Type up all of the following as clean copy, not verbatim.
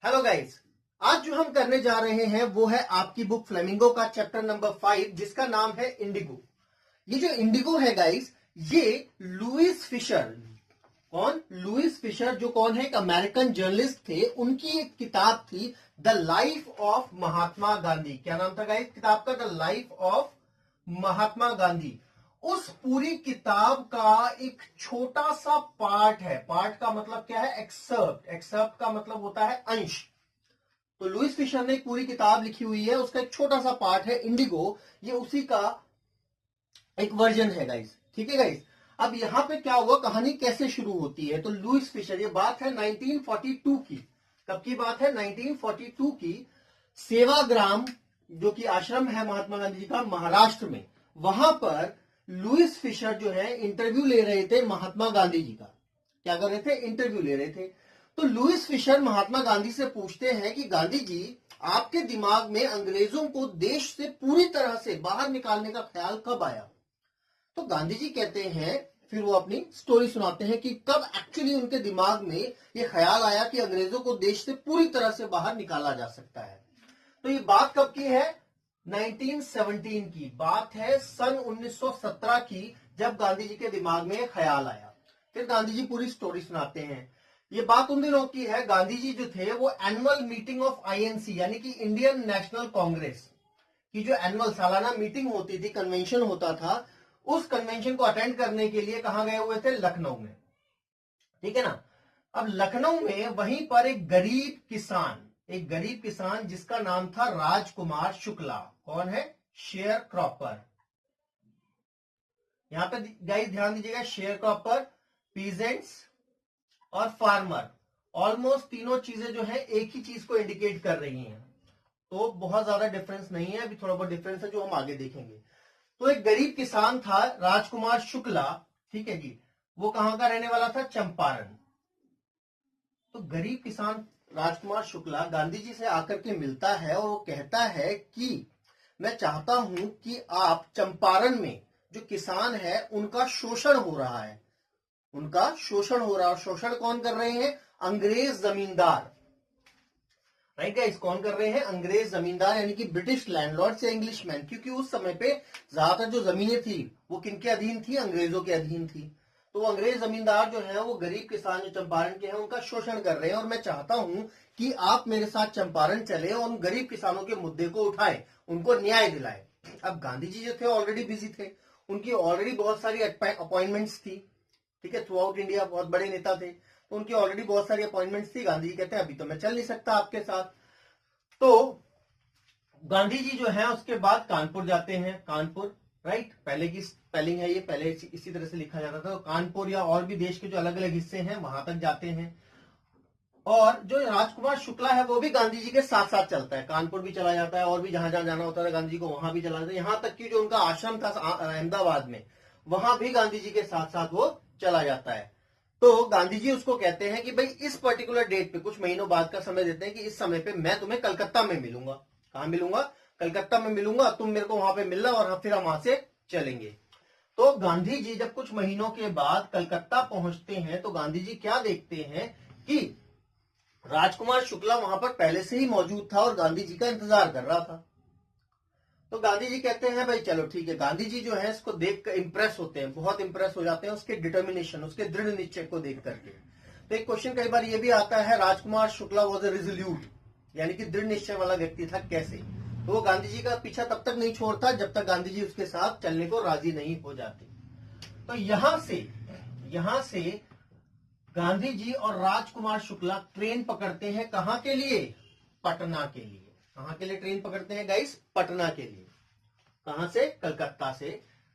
Hello guys, आज जो हम करने जा रहे हैं वो है आपकी बुक फ्लेमिंगो का चैप्टर नंबर 5 जिसका नाम है इंडिगो। ये जो इंडिगो है गाइस, ये लुइस फिशर, कौन? लुइस फिशर जो कौन है? एक अमेरिकन जर्नलिस्ट थे। उनकी एक किताब थी the life of Mahatma Gandhi. क्या नाम था गाइस किताब का? The life of Mahatma Gandhi. उस पूरी किताब का एक छोटा सा पार्ट है। पार्ट का मतलब क्या है? एक्सर्प्ट। एक्सर्प्ट का मतलब होता है अंश। तो लुइस फिशर ने एक पूरी किताब लिखी हुई है, उसका एक छोटा सा पार्ट है इंडिगो। ये उसी का एक वर्जन है गाइस। ठीक है गाइस, अब यहां पे क्या हुआ, कहानी कैसे शुरू होती है? तो लुइस फिशर, ये बात है 1942 की। कब की बात है? 1942 की। सेवाग्राम जो कि आश्रम है महात्मा गांधी जी का महाराष्ट्र में, वहां पर लुइस फिशर जो है इंटरव्यू ले रहे थे महात्मा गांधी जी का। क्या कर रहे थे? इंटरव्यू ले रहे थे। तो लुइस फिशर महात्मा गांधी से पूछते हैं कि गांधी जी, आपके दिमाग में अंग्रेजों को देश से पूरी तरह से बाहर निकालने का ख्याल कब आया? तो गांधी जी कहते हैं, फिर वो अपनी स्टोरी सुनाते हैं कि कब एक्चुअली उनके दिमाग में ये ख्याल आया कि अंग्रेजों को देश से पूरी तरह से बाहर निकाला जा सकता है। तो ये बात कब की है? 1917 की बात है, सन 1917 की, जब गांधी जी के दिमाग में ख्याल आया। फिर गांधी जी पूरी स्टोरी सुनाते हैं। ये बात उन दिनों की है, गांधी जी जो थे वो एनुअल मीटिंग ऑफ आईएनसी यानी कि इंडियन नेशनल कांग्रेस की जो एनुअल सालाना मीटिंग होती थी, कन्वेंशन होता था, उस कन्वेंशन को अटेंड करने के लिए कहां गए हुए थे? लखनऊ में। ठीक है ना। अब लखनऊ में वहीं पर एक गरीब किसान जिसका नाम था राजकुमार शुक्ला। कौन है? Share cropper. यहां पे गाइस ध्यान दीजिएगा, शेयर क्रॉपर, पीजेंट्स और फार्मर, ऑलमोस्ट तीनों चीजें जो है एक ही चीज को इंडिकेट कर रही हैं। तो बहुत ज्यादा डिफरेंस नहीं है, अभी थोड़ा बहुत डिफरेंस है जो हम आगे देखेंगे। तो एक गरीब किसान था राजकुमार शुक्ला, ठीक है जी, वो कहां का रहने वाला था? चंपारण। तो गरीब किसान राजकुमार शुक्ला गांधी जी से आकर के मिलता है और वो कहता है कि मैं चाहता हूं कि आप चंपारण में जो किसान है उनका शोषण हो रहा है, उनका शोषण हो रहा है। शोषण कौन कर रहे हैं? अंग्रेज जमींदार। राइट गाइस, कौन कर रहे हैं? अंग्रेज जमींदार यानी कि ब्रिटिश लैंडलॉर्ड से इंग्लिशमैन, क्योंकि उस समय पे ज्यादातर जो जमीनें थी वो किनके अधीन थी? अंग्रेजों के अधीन थी। तो वो अंग्रेज जमींदार जो है वो गरीब किसान जो चंपारण के हैं उनका शोषण कर रहे हैं, और मैं चाहता हूं कि आप मेरे साथ चंपारण चले और उन गरीब किसानों के मुद्दे को उठाएं, उनको न्याय दिलाएं। अब गांधी जी जो थे ऑलरेडी बिजी थे, उनकी ऑलरेडी बहुत सारी अपॉइंटमेंट्स थी। ठीक है, थ्रू आउट इंडिया बहुत बड़े नेता थे, तो उनकी ऑलरेडी बहुत सारी अपॉइंटमेंट्स थी। गांधी जी कहते हैं अभी तो मैं चल नहीं सकता आपके साथ। तो गांधी जी जो है उसके बाद कानपुर जाते हैं। कानपुर, राइट, पहले की स्पेलिंग है ये, पहले इसी तरह से लिखा जाता था। तो कानपुर या और भी देश के जो अलग अलग हिस्से हैं वहां तक जाते हैं। और जो राजकुमार शुक्ला है वो भी गांधी जी के साथ साथ चलता है, कानपुर भी चला जाता है और भी जहां जहां जाना होता था गांधी जी को वहां भी चला जाता है। यहां तक कि जो उनका आश्रम था अहमदाबाद में, वहां भी गांधी जी के साथ साथ वो चला जाता है। तो गांधी जी उसको कहते हैं कि भाई इस पर्टिकुलर डेट पे, कुछ महीनों बाद का समय देते हैं कि इस समय पे मैं तुम्हें कलकत्ता में मिलूंगा। कहां मिलूंगा? कलकत्ता में मिलूंगा, तुम मेरे को वहां पे मिलना और फिर हम वहां से चलेंगे। तो गांधी जी जब कुछ महीनों के बाद कलकत्ता पहुंचते हैं तो गांधी जी क्या देखते हैं कि राजकुमार शुक्ला वहां पर पहले से ही मौजूद था और गांधी जी का इंतजार कर रहा था। तो गांधी जी कहते हैं भाई चलो ठीक है। गांधी जी जो है इसको देख कर इंप्रेस होते हैं, बहुत इंप्रेस हो जाते हैं उसके डिटर्मिनेशन, उसके दृढ़ निश्चय को देख करके। तो एक क्वेश्चन कई बार ये भी आता है, Rajkumar Shukla was a resolute यानी कि दृढ़ निश्चय वाला व्यक्ति था, कैसे? तो वो गांधी जी का पीछा तब तक नहीं छोड़ता जब तक गांधी जी उसके साथ चलने को राजी नहीं हो जाते। तो यहां से गांधी जी और राजकुमार शुक्ला ट्रेन पकड़ते हैं, कहां के लिए? पटना के लिए। कहां के लिए ट्रेन पकड़ते हैं गाइस? पटना के लिए। कहां से? कलकत्ता से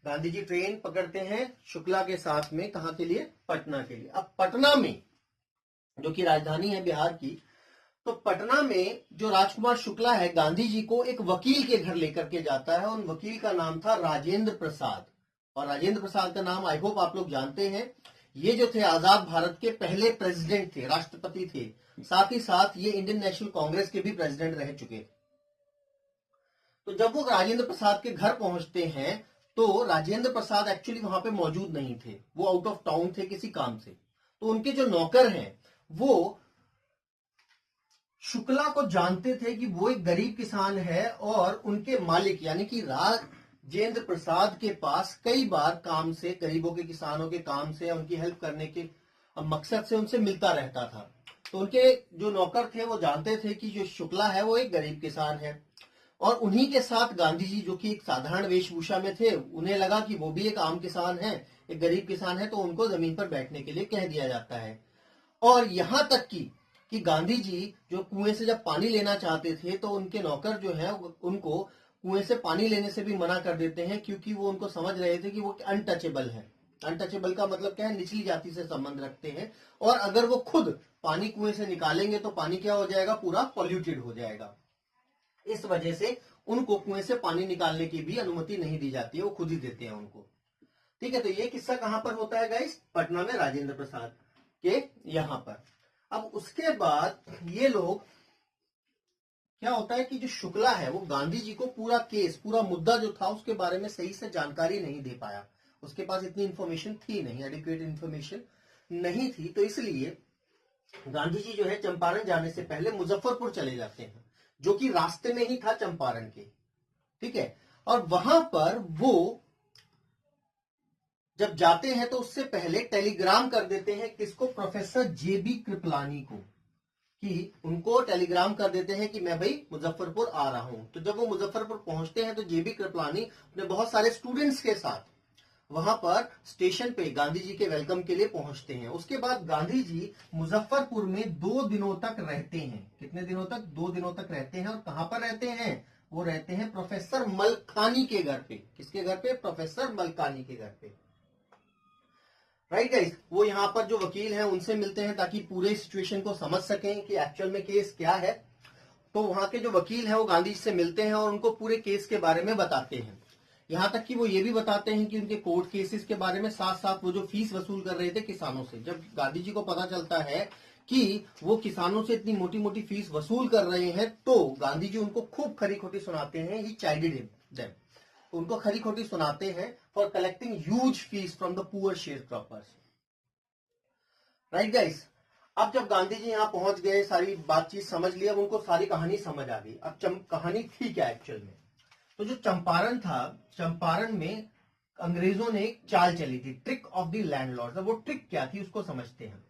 गांधी जी ट्रेन पकड़ते हैं शुक्ला के साथ में, कहां के लिए? पटना के लिए। अब पटना में, जो कि राजधानी है बिहार की, तो पटना में जो राजकुमार शुक्ला है गांधी जी को एक वकील के घर लेकर के जाता है। उन वकील का नाम था राजेंद्र प्रसाद, और राजेंद्र प्रसाद का नाम आई होप आप लोग जानते हैं। ये जो थे आजाद भारत के पहले प्रेसिडेंट थे, राष्ट्रपति थे, साथ ही साथ ये इंडियन नेशनल कांग्रेस के भी प्रेसिडेंट रह चुके। तो जब वो राजेंद्र प्रसाद के घर पहुंचते हैं तो राजेंद्र प्रसाद एक्चुअली वहां पे मौजूद नहीं थे, वो आउट ऑफ टाउन थे किसी काम से। तो उनके जो नौकर हैं वो शुक्ला को जानते थे कि वो एक गरीब किसान है और उनके मालिक यानी कि राजेंद्र प्रसाद के पास कई बार काम से, गरीबों के, किसानों के काम से, उनकी हेल्प करने के मकसद से उनसे मिलता रहता था। तो उनके जो नौकर थे वो जानते थे कि जो शुक्ला है वो एक गरीब किसान है, और उन्हीं के साथ गांधी जी जो कि एक साधारण वेशभूषा में थे, उन्हें लगा कि वो भी एक आम किसान है, एक गरीब किसान है, तो उनको जमीन पर बैठने के लिए कह दिया जाता है। और यहां तक कि गांधी जी जो कुएं से जब पानी लेना चाहते थे तो उनके नौकर जो है उनको कुएं से पानी लेने से भी मना कर देते हैं, क्योंकि वो उनको समझ रहे थे कि वो अनटचेबल है। अनटचेबल का मतलब क्या है? निचली जाति से संबंध रखते हैं, और अगर वो खुद पानी कुएं से निकालेंगे तो पानी क्या हो जाएगा? पूरा पॉल्यूटेड हो जाएगा। इस वजह से उनको कुएं से पानी निकालने की भी अनुमति नहीं दी जाती है, वो खुद ही देते हैं उनको। ठीक है, तो ये किस्सा कहां पर होता है गाइस? पटना में राजेंद्र प्रसाद के यहां पर। अब उसके बाद ये लोग, क्या होता है कि जो शुक्ला है वो गांधी जी को पूरा केस, पूरा मुद्दा जो था उसके बारे में सही से जानकारी नहीं दे पाया। उसके पास इतनी इंफॉर्मेशन थी नहीं, एडिक्वेट इंफॉर्मेशन नहीं थी, तो इसलिए गांधी जी जो है चंपारण जाने से पहले मुजफ्फरपुर चले जाते हैं, जो कि रास्ते में ही था चंपारण के। ठीक है, और वहां पर वो जब जाते हैं तो उससे पहले टेलीग्राम कर देते हैं किसको? प्रोफेसर जेबी कृपलानी को, कि उनको टेलीग्राम कर देते हैं कि मैं भाई मुजफ्फरपुर आ रहा हूं। तो जब वो मुजफ्फरपुर पहुंचते हैं तो जेबी कृपलानी अपने बहुत सारे स्टूडेंट्स के साथ वहां पर स्टेशन पे गांधी जी के वेलकम के लिए पहुंचते हैं। उसके बाद गांधी जी मुजफ्फरपुर में 2 दिनों तक रहते हैं। कितने दिनों तक? 2 दिनों तक रहते हैं। और कहां पर रहते हैं? वो रहते हैं प्रोफेसर मलकानी के घर पे। किसके घर पे? प्रोफेसर मलकानी के घर पे। राइट गाइस, वो यहाँ पर जो वकील हैं उनसे मिलते हैं ताकि पूरे सिचुएशन को समझ सकें कि एक्चुअल में केस क्या है। तो वहां के जो वकील हैं वो गांधी जी से मिलते हैं और उनको पूरे केस के बारे में बताते हैं। यहां तक कि वो ये भी बताते हैं कि उनके कोर्ट केसेस के बारे में, साथ साथ वो जो फीस वसूल कर रहे थे किसानों से। जब गांधी जी को पता चलता है कि वो किसानों से इतनी मोटी मोटी फीस वसूल कर रहे हैं, तो गांधी जी उनको खूब खरी खोटी सुनाते हैं। ही चाइडेड देम, उनको खरी खोटी सुनाते हैं for collecting huge fees from the poor share croppers. Right guys, अब जब गांधी जी यहाँ पहुंच गए, सारी बातचीत समझ ली, अब उनको सारी कहानी समझ आ गई। अब कहानी थी क्या एक्चुअल में? तो जो चंपारण था, चंपारण में अंग्रेजों ने एक चाल चली थी, ट्रिक ऑफ द लैंडलॉर्ड। अब वो ट्रिक क्या थी उसको समझते हैं।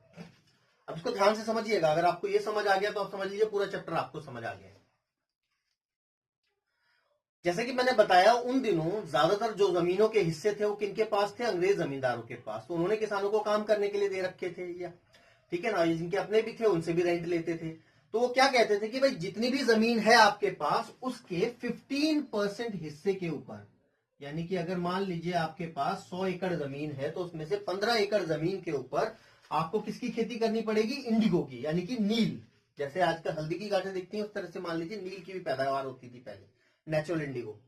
अब इसको ध्यान से समझिएगा, अगर आपको ये समझ आ गया तो आप समझ लीजिए पूरा चैप्टर आपको समझ आ गया। जैसे कि मैंने बताया, उन दिनों ज्यादातर जो जमीनों के हिस्से थे वो किनके पास थे? अंग्रेज जमींदारों के पास। तो उन्होंने किसानों को काम करने के लिए दे रखे थे, या ठीक है ना, जिनके अपने भी थे उनसे भी रेंट लेते थे। तो वो क्या कहते थे कि भाई जितनी भी जमीन है आपके पास उसके 15% हिस्से के ऊपर, यानी कि अगर मान लीजिए आपके पास 100 एकड़ जमीन है तो उसमें से 15 एकड़ जमीन के ऊपर आपको किसकी खेती करनी पड़ेगी? इंडिगो की, यानी कि नील। जैसे आजकल हल्दी की गांठें दिखती हैं उस तरह से मान लीजिए नील की भी पैदावार होती थी पहले, नेचुरल इंडिगो।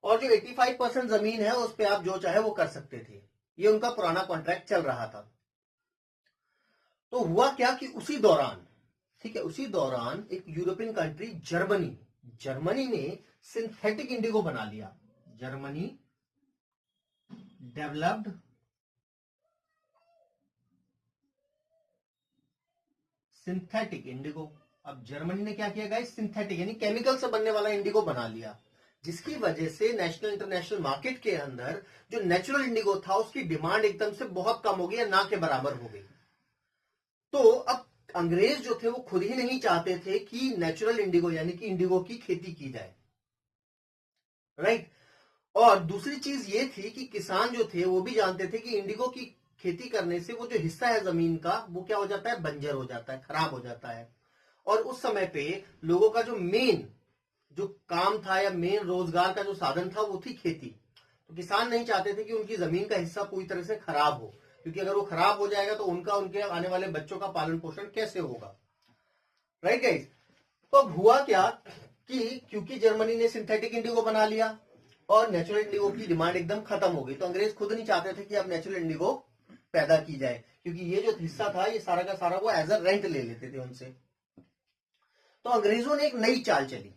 और जो 85% जमीन है उस पर आप जो चाहे वो कर सकते थे। ये उनका पुराना कॉन्ट्रैक्ट चल रहा था। तो हुआ क्या कि उसी दौरान, ठीक है, उसी दौरान एक यूरोपियन कंट्री जर्मनी ने सिंथेटिक इंडिगो बना लिया। Germany developed synthetic Indigo. अब जर्मनी ने क्या किया गाइस? सिंथेटिक यानी केमिकल से बनने वाला इंडिगो बना लिया, जिसकी वजह से नेशनल इंटरनेशनल मार्केट के अंदर जो नेचुरल इंडिगो था उसकी डिमांड एकदम से बहुत कम हो गई, या ना के बराबर हो गई। तो अब अंग्रेज जो थे वो खुद ही नहीं चाहते थे कि नेचुरल इंडिगो यानी कि इंडिगो की खेती की जाए। राइट, और दूसरी चीज ये थी कि किसान जो थे वो भी जानते थे कि इंडिगो की खेती करने से वो जो हिस्सा है जमीन का वो क्या हो जाता है? बंजर हो जाता है, खराब हो जाता है। और उस समय पे लोगों का जो मेन जो काम था या मेन रोजगार का जो साधन था वो थी खेती। तो किसान नहीं चाहते थे कि उनकी जमीन का हिस्सा पूरी तरह से खराब हो, क्योंकि अगर वो खराब हो जाएगा तो उनका, उनके आने वाले बच्चों का पालन पोषण कैसे होगा? राइट गाइस, तो अब हुआ क्या कि क्योंकि जर्मनी ने सिंथेटिक इंडिगो बना लिया और नेचुरल इंडिगो की डिमांड एकदम खत्म हो गई, तो अंग्रेज खुद नहीं चाहते थे कि अब नेचुरल इंडिगो पैदा की जाए, क्योंकि ये जो हिस्सा था ये सारा का सारा वो एज अ रेंट ले लेते थे उनसे। तो अंग्रेजों ने एक नई चाल चली।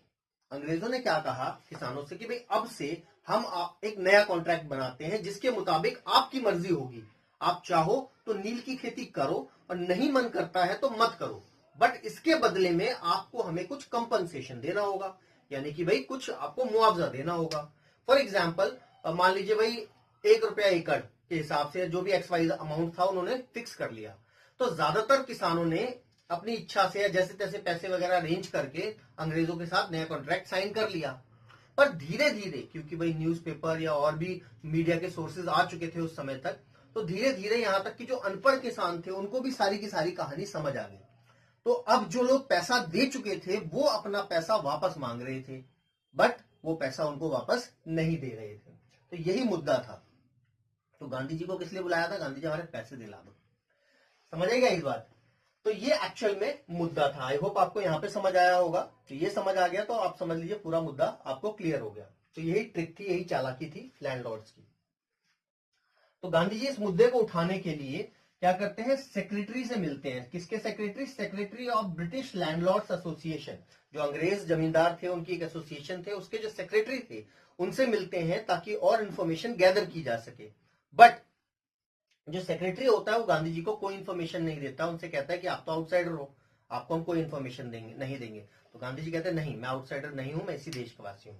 अंग्रेजों ने क्या कहा किसानों से कि भाई अब से हम एक नया कॉन्ट्रैक्ट बनाते हैं जिसके मुताबिक आपकी मर्जी होगी, आप चाहो तो नील की खेती करो और नहीं मन करता है तो मत करो, बट इसके बदले में आपको हमें कुछ कंपनसेशन देना होगा, यानी कि भाई कुछ आपको मुआवजा देना होगा। फॉर एग्जाम्पल मान लीजिए भाई 1 रुपया एकड़ के हिसाब से जो भी XY अमाउंट था उन्होंने फिक्स कर लिया, तो ज्यादातर किसानों ने अपनी इच्छा से या जैसे तैसे पैसे वगैरह अरेंज करके अंग्रेजों के साथ नया कॉन्ट्रैक्ट साइन कर लिया। पर धीरे धीरे, क्योंकि भाई न्यूज़पेपर या और भी मीडिया के सोर्सेज आ चुके थे उस समय तक, तो धीरे धीरे यहां तक कि जो अनपढ़ किसान थे उनको भी सारी की सारी कहानी समझ आ गई। तो अब जो लोग पैसा दे चुके थे वो अपना पैसा वापस मांग रहे थे, बट वो पैसा उनको वापस नहीं दे रहे थे। तो यही मुद्दा था। तो गांधी जी को किस लिए बुलाया था? गांधी जी हमारे पैसे दिला दो। समझ आएगा इस बात? तो ये एक्चुअल में मुद्दा था। आई होप आपको यहां पे समझ आया होगा। तो ये समझ आ गया तो आप समझ लीजिए पूरा मुद्दा आपको क्लियर हो गया। तो यही ट्रिक थी, यही चालाकी थी लैंडलॉर्ड्स की। तो गांधी जी इस मुद्दे को उठाने के लिए क्या करते हैं? सेक्रेटरी से मिलते हैं। किसके secretary? Secretary of British landlords association, जो अंग्रेज जमींदार थे उनकी एक एसोसिएशन थे, उसके जो सेक्रेटरी थे उनसे मिलते हैं ताकि और इंफॉर्मेशन गैदर की जा सके। बट जो सेक्रेटरी होता है वो गांधी जी को कोई इंफॉर्मेशन नहीं देता, उनसे कहता है कि आप तो आउटसाइडर हो, आपको हम कोई इंफॉर्मेशन नहीं देंगे। तो गांधी जी कहते हैं नहीं, मैं आउटसाइडर नहीं हूं, मैं इसी देश का वासी हूं।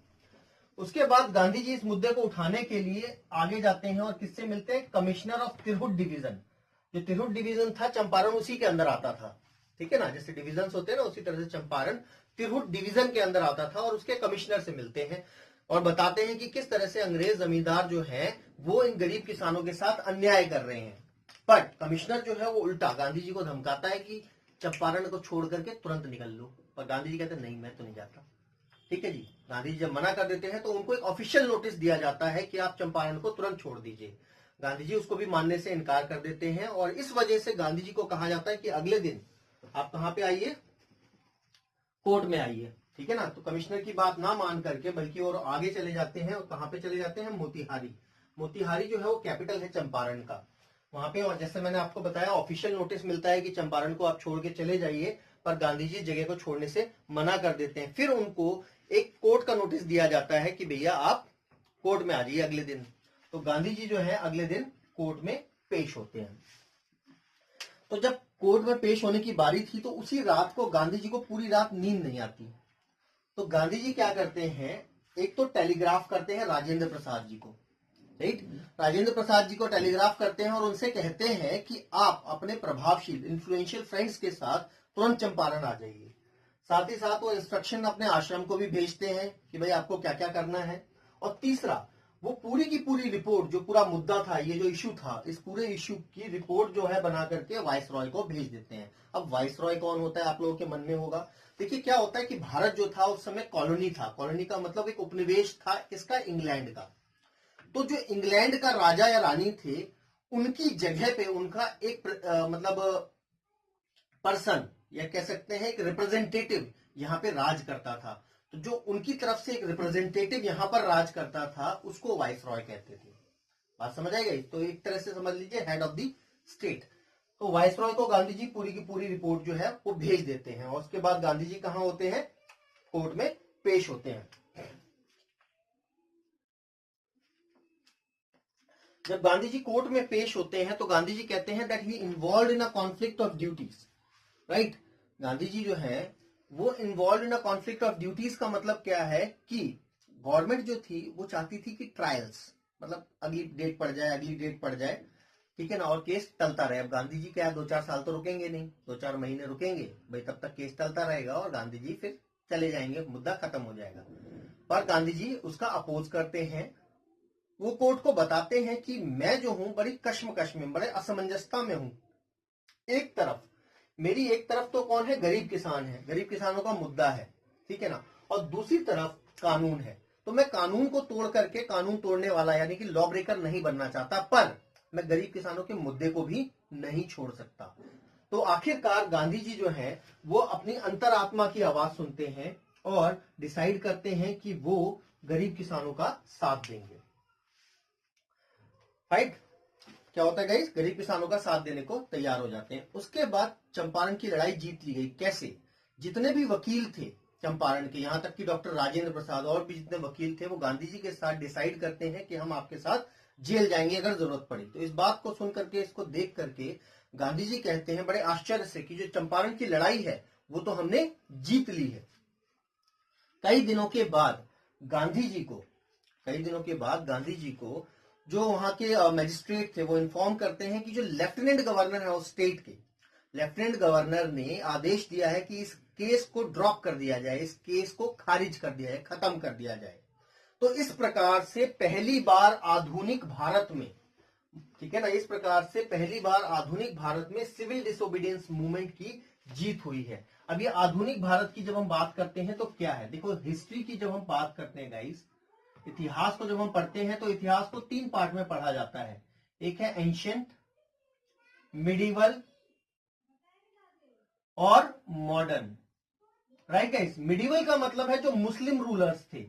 उसके बाद गांधी जी इस मुद्दे को उठाने के लिए आगे जाते हैं और किससे मिलते हैं? Commissioner of Tirhut division. जो तिरहुत डिवीजन था चंपारण उसी के अंदर आता था, ठीक है ना, जैसे डिविजन होते हैं ना उसी तरह से चंपारण तिरहुत डिवीजन के अंदर आता था। और उसके कमिश्नर से मिलते हैं और बताते हैं कि किस तरह से अंग्रेज जमींदार जो है वो इन गरीब किसानों के साथ अन्याय कर रहे हैं। बट कमिश्नर जो है वो उल्टा गांधी जी को धमकाता है कि चंपारण को छोड़ करके तुरंत निकल लो। पर गांधी जी कहते हैं नहीं, मैं तो नहीं जाता। ठीक है जी, गांधी जी जब मना कर देते हैं तो उनको एक ऑफिशियल नोटिस दिया जाता है कि आप चंपारण को तुरंत छोड़ दीजिए। गांधी जी उसको भी मानने से इनकार कर देते हैं और इस वजह से गांधी जी को कहा जाता है कि अगले दिन आप कहां पे आइए? कोर्ट में आइए। ठीक है ना। तो कमिश्नर की बात ना मान करके बल्कि और आगे चले जाते हैं। और कहां पे चले जाते हैं? मोतिहारी। मोतिहारी जो है वो कैपिटल है चंपारण का। वहां पे, और जैसे मैंने आपको बताया, ऑफिशियल नोटिस मिलता है कि चंपारण को आप छोड़ के चले जाइए, पर गांधी जी जगह को छोड़ने से मना कर देते हैं। फिर उनको एक कोर्ट का नोटिस दिया जाता है कि भैया आप कोर्ट में आ जाइए अगले दिन। तो गांधी जी जो है अगले दिन कोर्ट में पेश होते हैं। तो जब कोर्ट में पेश होने की बारी थी तो उसी रात को गांधी जी को पूरी रात नींद नहीं आती। तो गांधी जी क्या करते हैं? एक तो टेलीग्राफ करते हैं राजेंद्र प्रसाद जी को, राइट। राजेंद्र प्रसाद जी को टेलीग्राफ करते हैं और उनसे कहते हैं कि आप अपने प्रभावशील इन्फ्लुएंशियल फ्रेंड्स के साथ तुरंत चंपारण आ जाइए। साथ ही साथ वो इंस्ट्रक्शन अपने आश्रम को भी भेजते हैं कि भाई आपको क्या क्या करना है। और तीसरा, वो पूरी की पूरी रिपोर्ट, जो पूरा मुद्दा था, ये जो इश्यू था, इस पूरे इश्यू की रिपोर्ट जो है बना करके वाइस रॉय को भेज देते हैं। अब वाइस रॉय कौन होता है आप लोगों के मन में होगा। देखिए क्या होता है कि भारत जो था उस समय कॉलोनी था। कॉलोनी का मतलब एक उपनिवेश था किसका? इंग्लैंड का। तो जो इंग्लैंड का राजा या रानी थे उनकी जगह पे उनका एक मतलब पर्सन या कह सकते हैं एक रिप्रेजेंटेटिव यहाँ पे राज करता था। तो जो उनकी तरफ से एक रिप्रेजेंटेटिव यहाँ पर राज करता था उसको वाइस रॉय कहते थे। बात समझ आई गई? तो एक तरह से समझ लीजिए हेड ऑफ द स्टेट। तो वाइस रॉय को गांधी जी पूरी की पूरी रिपोर्ट जो है वो भेज देते हैं। और उसके बाद गांधी जी कहाँ होते हैं? कोर्ट में पेश होते हैं। जब गांधी जी कोर्ट में पेश होते हैं तो गांधी जी कहते हैं that he involve in a conflict of duties, right. Gandhi ji जो है वो involve in a conflict of duties का मतलब क्या है कि गवर्नमेंट जो थी वो चाहती थी कि ट्रायल्स, मतलब अगली डेट पड़ जाए, अगली डेट पड़ जाए, ठीक है ना, और केस टलता रहे। अब गांधी जी क्या 2-4 साल तो रुकेंगे नहीं, 2-4 महीने रुकेंगे भाई, तब तक केस टलता रहेगा और गांधी जी फिर चले जाएंगे, मुद्दा खत्म हो जाएगा। पर गांधी जी उसका अपोज करते हैं। वो कोर्ट को बताते हैं कि मैं जो हूं बड़ी कश्मकश में, बड़े असमंजसता में हूं। एक तरफ मेरी एक तरफ तो कौन है? गरीब किसान है, गरीब किसानों का मुद्दा है, ठीक है ना, और दूसरी तरफ कानून है। तो मैं कानून को तोड़ करके कानून तोड़ने वाला यानी कि लॉ ब्रेकर नहीं बनना चाहता, पर मैं गरीब किसानों के मुद्दे को भी नहीं छोड़ सकता। तो आखिरकार गांधी जी जो है वो अपनी अंतरात्मा की आवाज सुनते हैं और डिसाइड करते हैं कि वो गरीब किसानों का साथ देंगे। राइट। क्या होता है गाइस? गरीब किसानों का साथ देने को तैयार हो जाते हैं। उसके बाद चंपारण की लड़ाई जीत ली गई। कैसे? जितने भी वकील थे चंपारण के, यहां तक कि डॉक्टर राजेंद्र प्रसाद और भी जितने वकील थे, वो गांधी जी के साथ डिसाइड करते हैं कि हम आपके साथ जेल जाएंगे अगर जरूरत पड़ी। तो इस बात को सुन करके, इसको देख करके गांधी जी कहते हैं बड़े आश्चर्य से कि जो चंपारण की लड़ाई है वो तो हमने जीत ली है। कई दिनों के बाद गांधी जी को जो वहां के मजिस्ट्रेट थे वो इन्फॉर्म करते हैं कि जो लेफ्टिनेंट गवर्नर है उस स्टेट के, लेफ्टिनेंट गवर्नर ने आदेश दिया है कि इस केस को ड्रॉप कर दिया जाए, इस केस को खारिज कर दिया जाए, खत्म कर दिया जाए। तो इस प्रकार से पहली बार आधुनिक भारत में, ठीक है ना, इस प्रकार से पहली बार आधुनिक भारत में सिविल डिसोबीडियंस मूवमेंट की जीत हुई है। अब ये आधुनिक भारत की जब हम बात करते हैं तो क्या है, देखो हिस्ट्री की जब हम बात करते हैं गाइस, इतिहास को जब हम पढ़ते हैं तो इतिहास को 3 पार्ट में पढ़ा जाता है। एक है एंशिएंट, मिडिवल और मॉडर्न, राइट गाइस। मिडिवल का मतलब है जो मुस्लिम रूलर्स थे,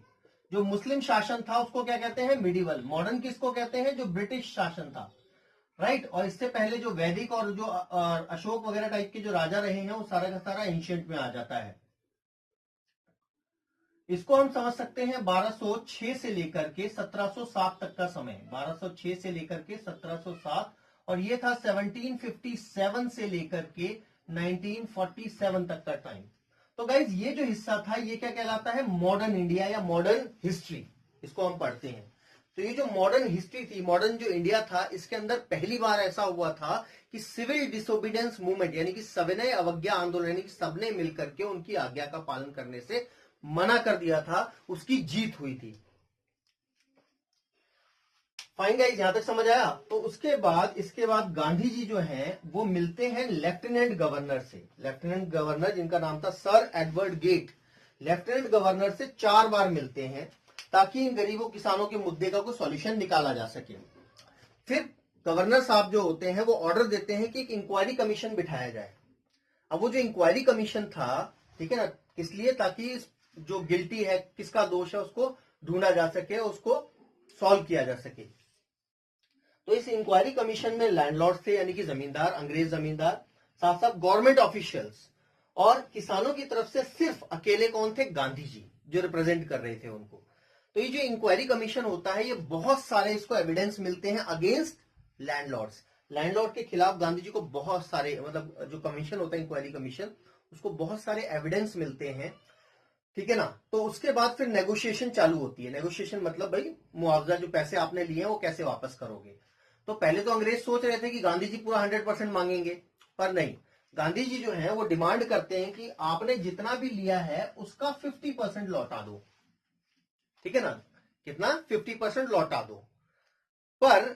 जो मुस्लिम शासन था उसको क्या कहते हैं, मिडिवल। मॉडर्न किसको कहते हैं, जो ब्रिटिश शासन था, राइट। और इससे पहले जो वैदिक और जो अशोक वगैरह टाइप के जो राजा रहे हैं वो सारा का सारा एंशिएंट में आ जाता है। इसको हम समझ सकते हैं 1206 से लेकर के 1707 तक का समय, 1206 से लेकर के 1707, और ये था 1757 से लेकर के 1947 तक का टाइम। तो गाइज ये जो हिस्सा था ये क्या कहलाता है, मॉडर्न इंडिया या मॉडर्न हिस्ट्री, इसको हम पढ़ते हैं। तो ये जो मॉडर्न हिस्ट्री थी, मॉडर्न जो इंडिया था, इसके अंदर पहली बार ऐसा हुआ था कि सिविल डिसोबीडियंस मूवमेंट यानी कि सविनय अवज्ञा आंदोलन, यानी कि सबने मिलकर के उनकी आज्ञा का पालन करने से मना कर दिया था, उसकी जीत हुई थी। फाइन गाइस, यहां तक समझ आया। तो उसके बाद इसके बाद गांधी जी जो हैं वो मिलते हैं लेफ्टिनेंट गवर्नर से, लेफ्टिनेंट गवर्नर जिनका नाम था sir Edward Gait, lieutenant governor से 4 बार मिलते हैं ताकि इन गरीबों किसानों के मुद्दे का कोई सॉल्यूशन निकाला जा सके। फिर गवर्नर साहब जो होते हैं वो ऑर्डर देते हैं कि एक इंक्वायरी कमीशन बिठाया जाए। अब वो जो इंक्वायरी कमीशन था, ठीक है ना, इसलिए ताकि जो गिल्टी है, किसका दोष है, उसको ढूंढा जा सके, उसको सॉल्व किया जा सके। तो इस इंक्वायरी कमीशन में लैंडलॉर्ड थे यानी कि जमींदार, अंग्रेज जमींदार, साथ साथ गवर्नमेंट ऑफिशियल्स, और किसानों की तरफ से सिर्फ अकेले कौन थे, गांधी जी, जो रिप्रेजेंट कर रहे थे उनको। तो ये जो इंक्वायरी कमीशन होता है ये बहुत सारे इसको एविडेंस मिलते हैं अगेंस्ट लैंडलॉर्ड्स, लैंडलॉर्ड के खिलाफ गांधी जी को बहुत सारे, मतलब जो कमीशन होता है इंक्वायरी कमीशन, उसको बहुत सारे एविडेंस मिलते हैं, ठीक है ना। तो उसके बाद फिर नेगोशिएशन चालू होती है। नेगोशिएशन मतलब भाई मुआवजा, जो पैसे आपने लिए हैं वो कैसे वापस करोगे। तो पहले तो अंग्रेज सोच रहे थे कि गांधी जी पूरा 100% मांगेंगे, पर नहीं, गांधी जी जो है वो डिमांड करते हैं कि आपने जितना भी लिया है उसका 50% लौटा दो, ठीक है ना, कितना, 50% लौटा दो। पर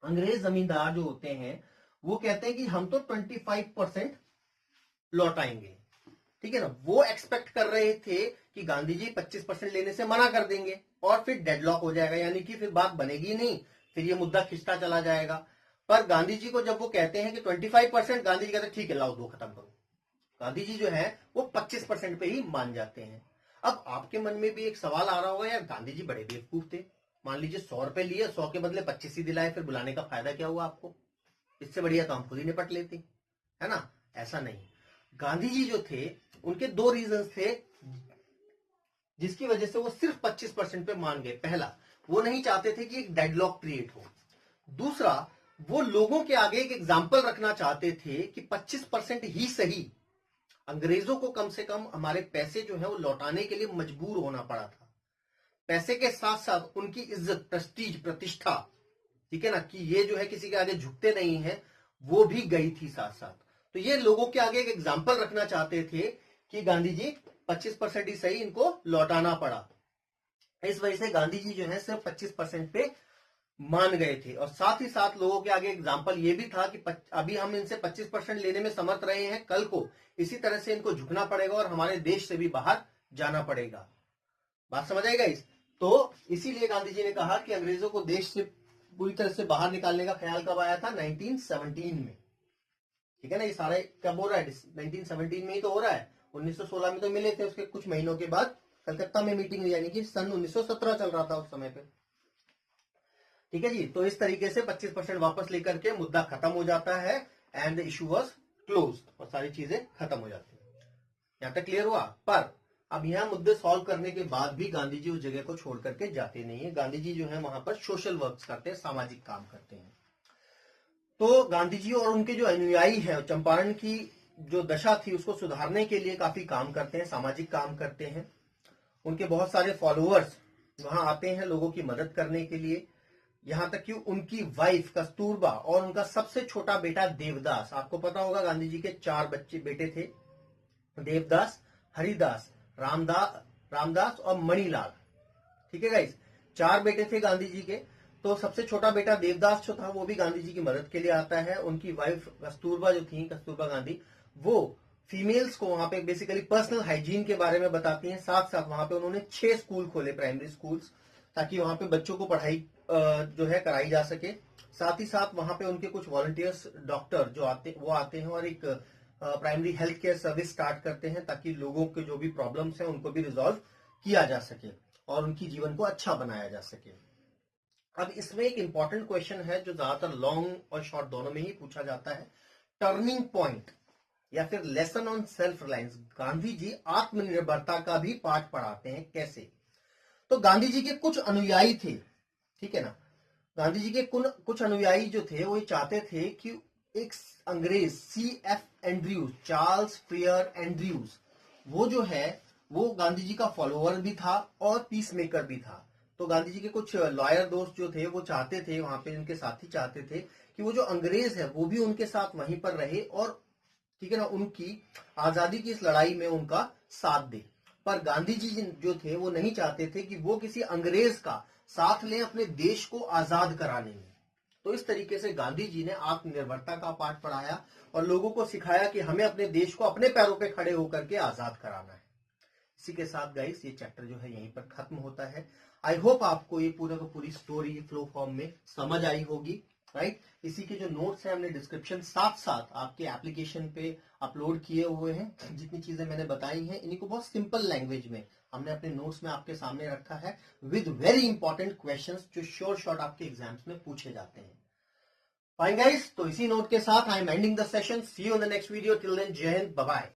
अंग्रेज जमींदार जो होते हैं वो कहते हैं कि हम तो 25% लौटाएंगे, ठीक है ना। वो एक्सपेक्ट कर रहे थे कि गांधी जी 25% लेने से मना कर देंगे और फिर डेडलॉक हो जाएगा, यानी कि फिर बात बनेगी नहीं, फिर ये मुद्दा खिंचता चला जाएगा। पर गांधी जी को जब वो कहते हैं कि 25%, गांधी जी कहते हैं ठीक है लाओ दो, खत्म करो। गांधी जी जो है वो 25% पे ही मान जाते हैं। अब आपके मन में भी एक सवाल आ रहा होगा, यार गांधी जी बड़े बेवकूफ थे, मान लीजिए 100 रुपए लिए, 100 के बदले 25 ही दिलाए, फिर बुलाने का फायदा क्या हुआ आपको, इससे बढ़िया तो हम खुद ही निपट लेते, है ना। ऐसा नहीं, गांधी जी जो थे उनके 2 रीजन थे जिसकी वजह से वो सिर्फ 25% पे मान गए। पहला, वो नहीं चाहते थे कि एक डेडलॉक क्रिएट हो। दूसरा, वो लोगों के आगे एक एग्जाम्पल रखना चाहते थे कि 25% ही सही, अंग्रेजों को कम से कम हमारे पैसे जो है वो लौटाने के लिए मजबूर होना पड़ा था। पैसे के साथ साथ उनकी इज्जत, प्रेस्टीज, प्रतिष्ठा, ठीक है ना, कि ये जो है किसी के आगे झुकते नहीं है, वो भी गई थी साथ साथ। तो ये लोगों के आगे एक एग्जाम्पल रखना चाहते थे कि गांधी जी 25% ही सही, इनको लौटाना पड़ा। इस वजह से गांधी जी जो है सिर्फ 25% पे मान गए थे। और साथ ही साथ लोगों के आगे एग्जाम्पल ये भी था कि अभी हम इनसे 25% लेने में समर्थ रहे हैं, कल को इसी तरह से इनको झुकना पड़ेगा और हमारे देश से भी बाहर जाना पड़ेगा। बात समझ आएगा इस। तो इसीलिए गांधी जी ने कहा कि अंग्रेजों को देश से पूरी तरह से बाहर निकालने का ख्याल कब आया था, 1917 में, ठीक है ना। ये सारे कब हो रहा है, 1917 में ही तो हो रहा है। 1916 में तो मिले थे, उसके कुछ महीनों के बाद कलकत्ता में मीटिंग हुई, यानी कि सन 1917 चल रहा था उस समय पे, ठीक है जी। तो इस तरीके से 25% वापस लेकर के मुद्दा खत्म हो जाता है and the issue was closed, और सारी चीजें खत्म हो जाती है। यहां तक क्लियर हुआ। पर अब यह मुद्दे सॉल्व करने के बाद भी गांधी जी उस जगह को छोड़ करके जाते नहीं है। गांधी जी जो है वहां पर सोशल वर्क करते हैं, सामाजिक काम करते हैं। तो गांधी जी और उनके जो अनुयायी हैं चंपारण की जो दशा थी उसको सुधारने के लिए काफी काम करते हैं, सामाजिक काम करते हैं। उनके बहुत सारे फॉलोअर्स वहां आते हैं लोगों की मदद करने के लिए। यहां तक कि उनकी वाइफ कस्तूरबा और उनका सबसे छोटा बेटा देवदास, आपको पता होगा गांधी जी के 4 बेटे थे, देवदास, हरिदास, रामदास और मणिलाल। ठीक है गाइस, 4 बेटे थे गांधी जी के। तो सबसे छोटा बेटा देवदास जो था वो भी गांधी जी की मदद के लिए आता है। उनकी वाइफ कस्तूरबा जो थी, कस्तूरबा गांधी, वो फीमेल्स को वहां पे बेसिकली पर्सनल हाइजीन के बारे में बताती हैं। साथ साथ वहां पे उन्होंने 6 स्कूल खोले, प्राइमरी स्कूल्स, ताकि वहां पे बच्चों को पढ़ाई जो है कराई जा सके। साथ ही साथ वहां पे उनके कुछ वॉलंटियर्स डॉक्टर जो आते हैं और एक primary health care service start करते हैं, ताकि लोगों के जो भी प्रॉब्लम्स हैं उनको भी रिजॉल्व किया जा सके और उनकी जीवन को अच्छा बनाया जा सके। अब इसमें एक इंपॉर्टेंट क्वेश्चन है जो ज्यादातर लॉन्ग और शॉर्ट दोनों में ही पूछा जाता है, टर्निंग पॉइंट या फिर lesson on self reliance. Gandhi ji आत्मनिर्भरता का भी पाठ पढ़ाते हैं, कैसे? तो गांधी जी के कुछ अनुयायी थे, ठीक है ना, गांधी जी के कुछ अनुयायी जो थे वो ये चाहते थे कि एक अंग्रेज C.F. एंड्रयूज, चार्ल्स फ्रियर एंड्रयूज, वो जो है वो गांधी जी का फॉलोअर भी था और पीस मेकर भी था। तो गांधी जी के कुछ लॉयर दोस्त जो थे वो चाहते थे, वहां पे उनके साथी चाहते थे कि वो जो अंग्रेज है वो भी उनके साथ वहीं पर रहे और ठीक है ना, उनकी आजादी की इस लड़ाई में उनका साथ दे। पर गांधी जी जो थे वो नहीं चाहते थे कि वो किसी अंग्रेज का साथ लें अपने देश को आजाद कराने में। तो इस तरीके से गांधी जी ने आत्मनिर्भरता का पाठ पढ़ाया और लोगों को सिखाया कि हमें अपने देश को अपने पैरों पे खड़े होकर के आजाद कराना है। इसी के साथ गाइस ये चैप्टर जो है यहीं पर खत्म होता है। आई होप आपको ये पूरी स्टोरी फ्लो फॉर्म में समझ आई होगी, राइट। इसी के जो नोट्स हैं हमने डिस्क्रिप्शन साथ साथ आपके एप्लीकेशन पे अपलोड किए हुए हैं। जितनी चीजें मैंने बताई हैं इन्हीं को बहुत सिंपल लैंग्वेज में हमने अपने नोट्स में आपके सामने रखा है, विद वेरी इंपॉर्टेंट क्वेश्चंस जो श्योर शॉर्ट आपके एग्जाम्स में पूछे जाते हैं। फाइन गाइस, तो इसी नोट के साथ I am ending the session. See you in the next video. Till then, Jai Hind, bye bye.